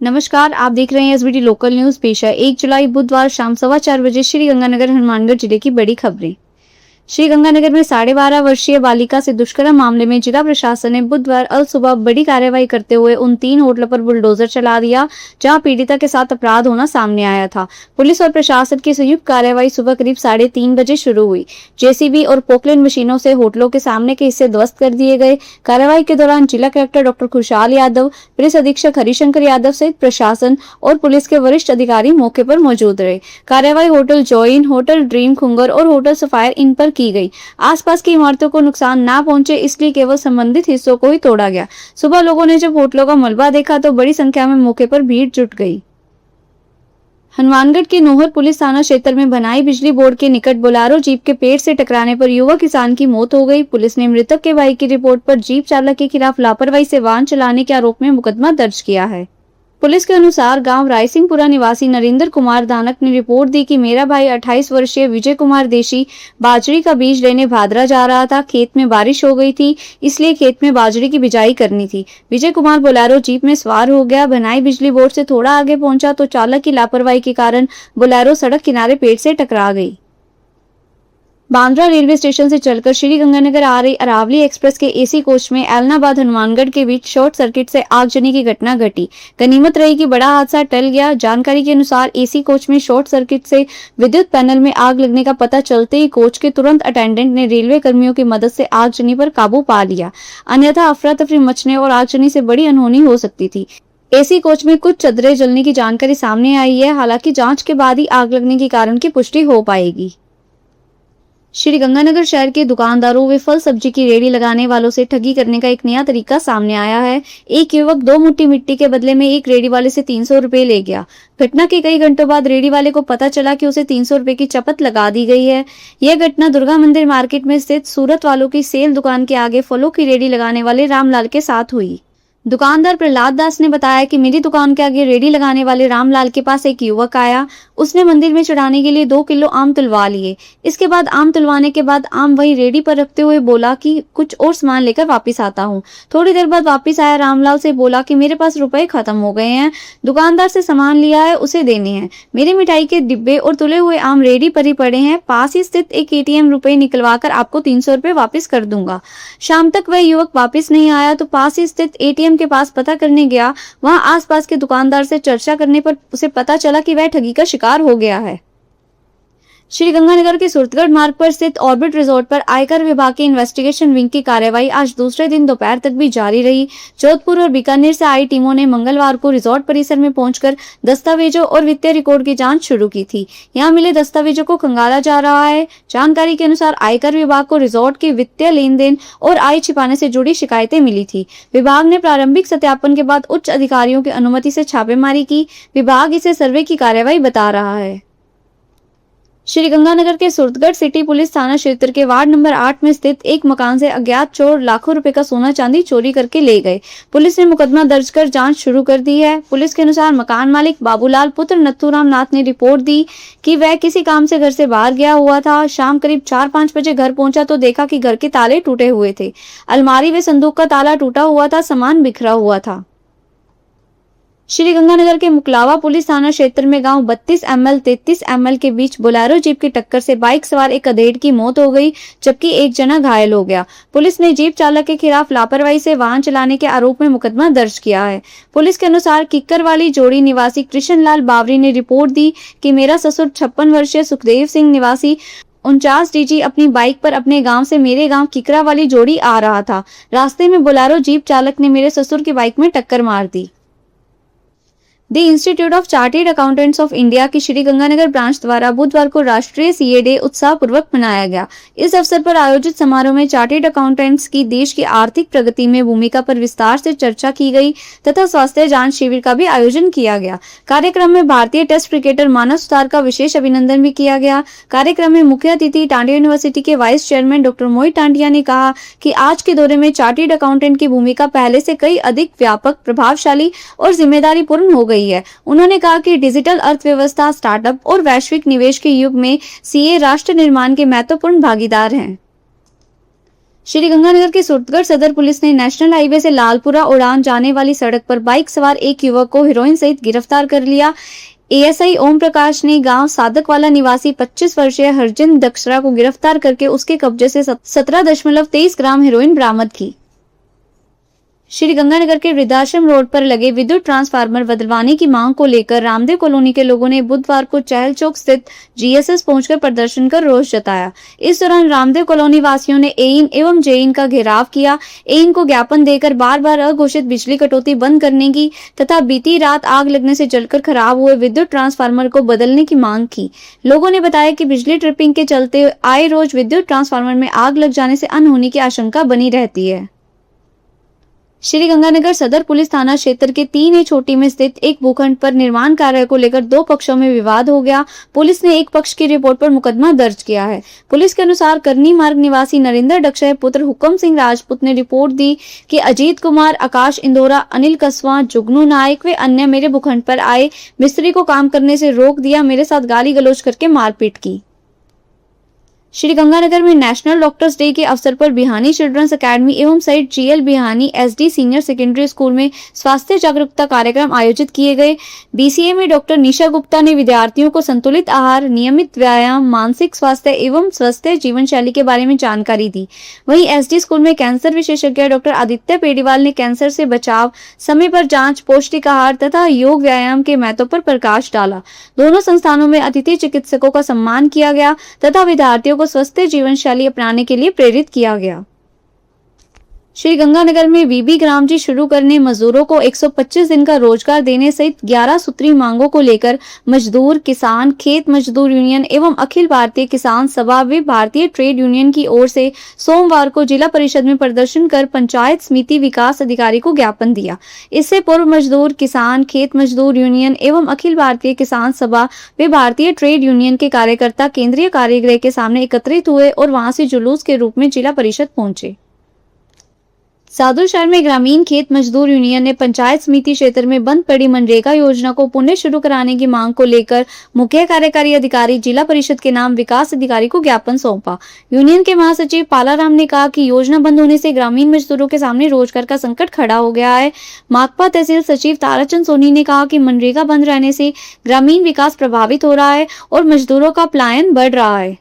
नमस्कार, आप देख रहे हैं एसबीटी लोकल न्यूज। पेश है 1 जुलाई बुधवार शाम 4:15 बजे श्रीगंगानगर हनुमानगढ़ जिले की बड़ी खबरें। श्रीगंगानगर में 12.5 वर्षीय बालिका से दुष्कर्म मामले में जिला प्रशासन ने बुधवार अल सुबह बड़ी कार्रवाई करते हुए उन 3 होटलों पर बुलडोजर चला दिया जहां पीड़िता के साथ अपराध होना सामने आया था। पुलिस और प्रशासन की संयुक्त कार्रवाई सुबह करीब 3:30 बजे शुरू हुई। जेसीबी और पोकलैंड मशीनों से होटलों के सामने के हिस्से ध्वस्त कर दिए गए। कार्रवाई के दौरान जिला कलेक्टर डॉक्टर खुशहाल यादव, पुलिस अधीक्षक हरिशंकर यादव सहित प्रशासन और पुलिस के वरिष्ठ अधिकारी मौके पर मौजूद रहे। कार्रवाई होटल जॉइन, होटल ड्रीम खुंगर और होटल सफायर इन पर की गई। आसपास की इमारतों को नुकसान ना पहुंचे इसलिए केवल संबंधित हिस्सों को ही तोड़ा गया। सुबह लोगों ने जब होटलों का मलबा देखा तो बड़ी संख्या में मौके पर भीड़ जुट गई। हनुमानगढ़ के नोहर पुलिस थाना क्षेत्र में बनाई बिजली बोर्ड के निकट बोलेरो जीप के पेड़ से टकराने पर युवा किसान की मौत हो गई। पुलिस ने मृतक के भाई की रिपोर्ट पर जीप चालक के खिलाफ लापरवाही से वाहन चलाने के आरोप में मुकदमा दर्ज किया है। पुलिस के अनुसार गांव रायसिंहपुरा निवासी नरेंद्र कुमार दानक ने रिपोर्ट दी कि मेरा भाई 28 वर्षीय विजय कुमार देशी बाजरी का बीज लेने भादरा जा रहा था। खेत में बारिश हो गई थी इसलिए खेत में बाजरी की बिजाई करनी थी। विजय कुमार बोलेरो जीप में सवार हो गया। बनाई बिजली बोर्ड से थोड़ा आगे पहुंचा तो चालक की लापरवाही के कारण बोलेरो सड़क किनारे पेड़ से टकरा गई। बांद्रा रेलवे स्टेशन से चलकर श्रीगंगानगर आ रही अरावली एक्सप्रेस के एसी कोच में एलनाबाद हनुमानगढ़ के बीच शॉर्ट सर्किट से आगजनी की घटना घटी। गनीमत रही कि बड़ा हादसा टल गया। जानकारी के अनुसार एसी कोच में शॉर्ट सर्किट से विद्युत पैनल में आग लगने का पता चलते ही कोच के तुरंत अटेंडेंट ने रेलवे कर्मियों की मदद से आगजनी पर काबू पा लिया, अन्यथा अफरा तफरी मचने और आगजनी से बड़ी अनहोनी हो सकती थी। एसी कोच में कुछ चदरें जलने की जानकारी सामने आई है। हालांकि जांच के बाद ही आग लगने के कारण की पुष्टि हो पाएगी। श्रीगंगानगर शहर के दुकानदारों व फल सब्जी की रेहड़ी लगाने वालों से ठगी करने का एक नया तरीका सामने आया है। एक युवक 2 मुट्ठी मिट्टी के बदले में एक रेहड़ी वाले से 300 रुपए ले गया। घटना के कई घंटों बाद रेहड़ी वाले को पता चला कि उसे 300 रुपए की चपत लगा दी गई है। यह घटना दुर्गा मंदिर मार्केट में स्थित सूरत वालों की सेल दुकान के आगे फलों की रेहड़ी लगाने वाले रामलाल के साथ हुई। दुकानदार प्रहलाद दास ने बताया कि मेरी दुकान के आगे रेहड़ी लगाने वाले रामलाल के पास एक युवक आया। उसने मंदिर में चढ़ाने के लिए 2 किलो आम तुलवा लिए। इसके बाद आम तुलवाने के बाद आम वहीं रेहड़ी पर रखते हुए बोला कि कुछ और सामान लेकर वापस आता हूँ। थोड़ी देर बाद वापस आया रामलाल से बोला कि मेरे पास रुपए खत्म हो गए हैं, दुकानदार से सामान लिया है उसे देने हैं। मेरे मिठाई के डिब्बे और तुले हुए आम रेहड़ी पर ही पड़े हैं। पास ही स्थित एक एटीएम रुपए निकलवाकर आपको 300 रुपए वापस कर दूंगा। शाम तक वह युवक वापस नहीं आया तो पास ही स्थित एटीएम के पास पता करने गया। वहां आसपास के दुकानदार से चर्चा करने पर उसे पता चला कि वह ठगी का शिकार हो गया है। श्रीगंगानगर के सुरतगढ़ मार्ग पर स्थित ऑर्बिट रिजॉर्ट पर आयकर विभाग के इन्वेस्टिगेशन विंग की कार्रवाई आज दूसरे दिन दोपहर तक भी जारी रही। जोधपुर और बीकानेर से आई टीमों ने मंगलवार को रिजॉर्ट परिसर में पहुंचकर दस्तावेजों और वित्तीय रिकॉर्ड की जांच शुरू की थी। यहां मिले दस्तावेजों को खंगाला जा रहा है। जानकारी के अनुसार आयकर विभाग को रिजॉर्ट के वित्तीय लेन देन और आय छिपाने से जुड़ी शिकायतें मिली थी। विभाग ने प्रारंभिक सत्यापन के बाद उच्च अधिकारियों की अनुमति से छापेमारी की। विभाग इसे सर्वे की कार्रवाई बता रहा है। श्रीगंगानगर के सुरतगढ़ सिटी पुलिस थाना क्षेत्र के वार्ड नंबर 8 में स्थित एक मकान से अज्ञात चोर लाखों रुपए का सोना चांदी चोरी करके ले गए। पुलिस ने मुकदमा दर्ज कर जांच शुरू कर दी है। पुलिस के अनुसार मकान मालिक बाबूलाल पुत्र नथुराम नाथ ने रिपोर्ट दी कि वह किसी काम से घर से बाहर गया हुआ था। शाम करीब 4-5 बजे घर पहुंचा तो देखा कि घर के ताले टूटे हुए थे। अलमारी व संदूक का ताला टूटा हुआ था, सामान बिखरा हुआ था। श्रीगंगानगर के मुकलावा पुलिस थाना क्षेत्र में गांव 32 ML 33 ML के बीच बोलेरो जीप की टक्कर से बाइक सवार एक अधेड़ की मौत हो गई जबकि एक जना घायल हो गया। पुलिस ने जीप चालक के खिलाफ लापरवाही से वाहन चलाने के आरोप में मुकदमा दर्ज किया है। पुलिस के अनुसार किक्कर वाली जोड़ी निवासी कृष्ण लाल बावरी ने रिपोर्ट दी कि मेरा ससुर 56 वर्षीय सुखदेव सिंह निवासी 49 DG अपनी बाइक पर अपने गांव से मेरे गांव किकरा वाली जोड़ी आ रहा था। रास्ते में बोलेरो जीप चालक ने मेरे ससुर की बाइक में टक्कर मार दी। The institute of chartered accountants of India की श्रीगंगानगर ब्रांच द्वारा बुधवार को राष्ट्रीय सीए डे उत्साह पूर्वक मनाया गया। इस अवसर पर आयोजित समारोह में चार्टेड अकाउंटेंट्स की देश की आर्थिक प्रगति में भूमिका पर विस्तार से चर्चा की गई तथा स्वास्थ्य जांच शिविर का भी आयोजन किया गया। कार्यक्रम में भारतीय टेस्ट क्रिकेटर मानव सुतार का विशेष अभिनंदन भी किया गया। कार्यक्रम में मुख्य अतिथि टांडिया यूनिवर्सिटी के वाइस चेयरमैन डॉक्टर मोहित टांडिया ने कहा कि आज के दौरे में चार्टेड अकाउंटेंट की भूमिका पहले से कई अधिक व्यापक, प्रभावशाली और जिम्मेदारी पूर्ण हो गई है। उन्होंने कहा कि डिजिटल अर्थव्यवस्था, स्टार्टअप और वैश्विक निवेश के युग में सीए राष्ट्र निर्माण के महत्वपूर्ण भागीदार हैं। श्रीगंगानगर के सुरतगढ़ सदर पुलिस ने नेशनल हाईवे से लालपुरा उड़ान जाने वाली सड़क पर बाइक सवार एक युवक को हेरोइन सहित गिरफ्तार कर लिया। एएसआई ओम प्रकाश ने गांव सादकवाला निवासी 25 वर्षीय हरजिंद दक्षरा को गिरफ्तार करके उसके कब्जे से 17.23 ग्राम हेरोइन बरामद की। श्रीगंगानगर के वृद्धाश्रम रोड पर लगे विद्युत ट्रांसफार्मर बदलवाने की मांग को लेकर रामदेव कॉलोनी के लोगों ने बुधवार को चहल चौक स्थित जीएसएस पहुंचकर प्रदर्शन कर रोष जताया। इस दौरान रामदेव कॉलोनी वासियों ने एइन एवं जेइन का घेराव किया। एइन को ज्ञापन देकर बार बार अघोषित बिजली कटौती बंद करने की तथा बीती रात आग लगने से जलकर खराब हुए विद्युत ट्रांसफार्मर को बदलने की मांग की। लोगों ने बताया कि बिजली ट्रिपिंग के चलते आए रोज विद्युत ट्रांसफार्मर में आग लग जाने से अनहोनी की आशंका बनी रहती है। श्रीगंगानगर सदर पुलिस थाना क्षेत्र के 3A छोटी में स्थित एक भूखंड पर निर्माण कार्य को लेकर दो पक्षों में विवाद हो गया। पुलिस ने एक पक्ष की रिपोर्ट पर मुकदमा दर्ज किया है। पुलिस के अनुसार करनी मार्ग निवासी नरेंद्र डक्षय पुत्र हुक्म सिंह राजपूत ने रिपोर्ट दी कि अजीत कुमार, आकाश इंदौरा, अनिल कसवा, जुगनू नायक व अन्य मेरे भूखंड पर आए, मिस्त्री को काम करने से रोक दिया, मेरे साथ गाली गलौज करके मारपीट की। श्रीगंगानगर में नेशनल डॉक्टर्स डे के अवसर पर बिहानी चिल्ड्रंस एकेडमी एवं सहित जीएल बिहानी एसडी सीनियर सेकेंडरी स्कूल में स्वास्थ्य जागरूकता कार्यक्रम आयोजित किए गए। बीसीए में डॉक्टर निशा गुप्ता ने विद्यार्थियों को संतुलित आहार, नियमित व्यायाम, मानसिक स्वास्थ्य एवं स्वस्थ जीवन शैली के बारे में जानकारी दी। वहीं एसडी स्कूल में कैंसर विशेषज्ञ डॉक्टर आदित्य पेड़ीवाल ने कैंसर से बचाव, समय पर जाँच, पौष्टिक आहार तथा योग व्यायाम के महत्व पर प्रकाश डाला। दोनों संस्थानों में अतिथि चिकित्सकों का सम्मान किया गया तथा विद्यार्थियों को स्वस्थ जीवन शैली अपनाने के लिए प्रेरित किया गया। श्रीगंगानगर में वीबी ग्राम जी शुरू करने, मजदूरों को 125 दिन का रोजगार देने सहित 11 सूत्री मांगों को लेकर मजदूर, किसान, खेत मजदूर यूनियन एवं अखिल भारतीय किसान सभा व भारतीय ट्रेड यूनियन की ओर से सोमवार को जिला परिषद में प्रदर्शन कर पंचायत समिति विकास अधिकारी को ज्ञापन दिया। इससे पूर्व मजदूर, किसान, खेत मजदूर यूनियन एवं अखिल भारतीय किसान सभा व भारतीय ट्रेड यूनियन के कार्यकर्ता केंद्रीय कार्यगृह के सामने एकत्रित हुए और वहां से जुलूस के रूप में जिला परिषद पहुंचे। सादुलशहर में ग्रामीण खेत मजदूर यूनियन ने पंचायत समिति क्षेत्र में बंद पड़ी मनरेगा योजना को पुनः शुरू कराने की मांग को लेकर मुख्य कार्यकारी अधिकारी जिला परिषद के नाम विकास अधिकारी को ज्ञापन सौंपा। यूनियन के महासचिव पालाराम ने कहा कि योजना बंद होने से ग्रामीण मजदूरों के सामने रोजगार का संकट खड़ा हो गया है। माकपा तहसील सचिव ताराचंद सोनी ने कहा कि मनरेगा बंद रहने से ग्रामीण विकास प्रभावित हो रहा है और मजदूरों का पलायन बढ़ रहा है।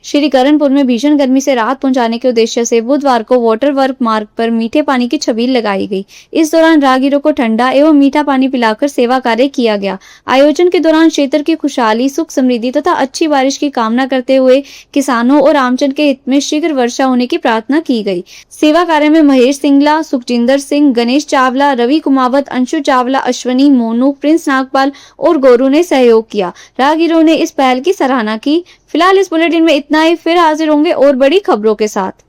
श्री करणपुर में भीषण गर्मी से राहत पहुंचाने के उद्देश्य से बुधवार को वाटर वर्क मार्ग पर मीठे पानी की छबील लगाई गई। इस दौरान राहगीरों को ठंडा एवं मीठा पानी पिलाकर सेवा कार्य किया गया। आयोजन के दौरान क्षेत्र की खुशहाली, सुख समृद्धि तथा अच्छी बारिश की कामना करते हुए किसानों और आमजन के हित में शीघ्र वर्षा होने की प्रार्थना की गई। सेवा कार्य में महेश सिंगला, सुखजिंदर सिंह, गणेश चावला, रवि कुमावत, अंशु चावला, अश्वनी, मोनू, प्रिंस नागपाल और गोरू ने सहयोग किया। राहगीरों ने इस पहल की सराहना की। फिलहाल इस बुलेटिन में इतना ही। फिर हाजिर होंगे और बड़ी खबरों के साथ।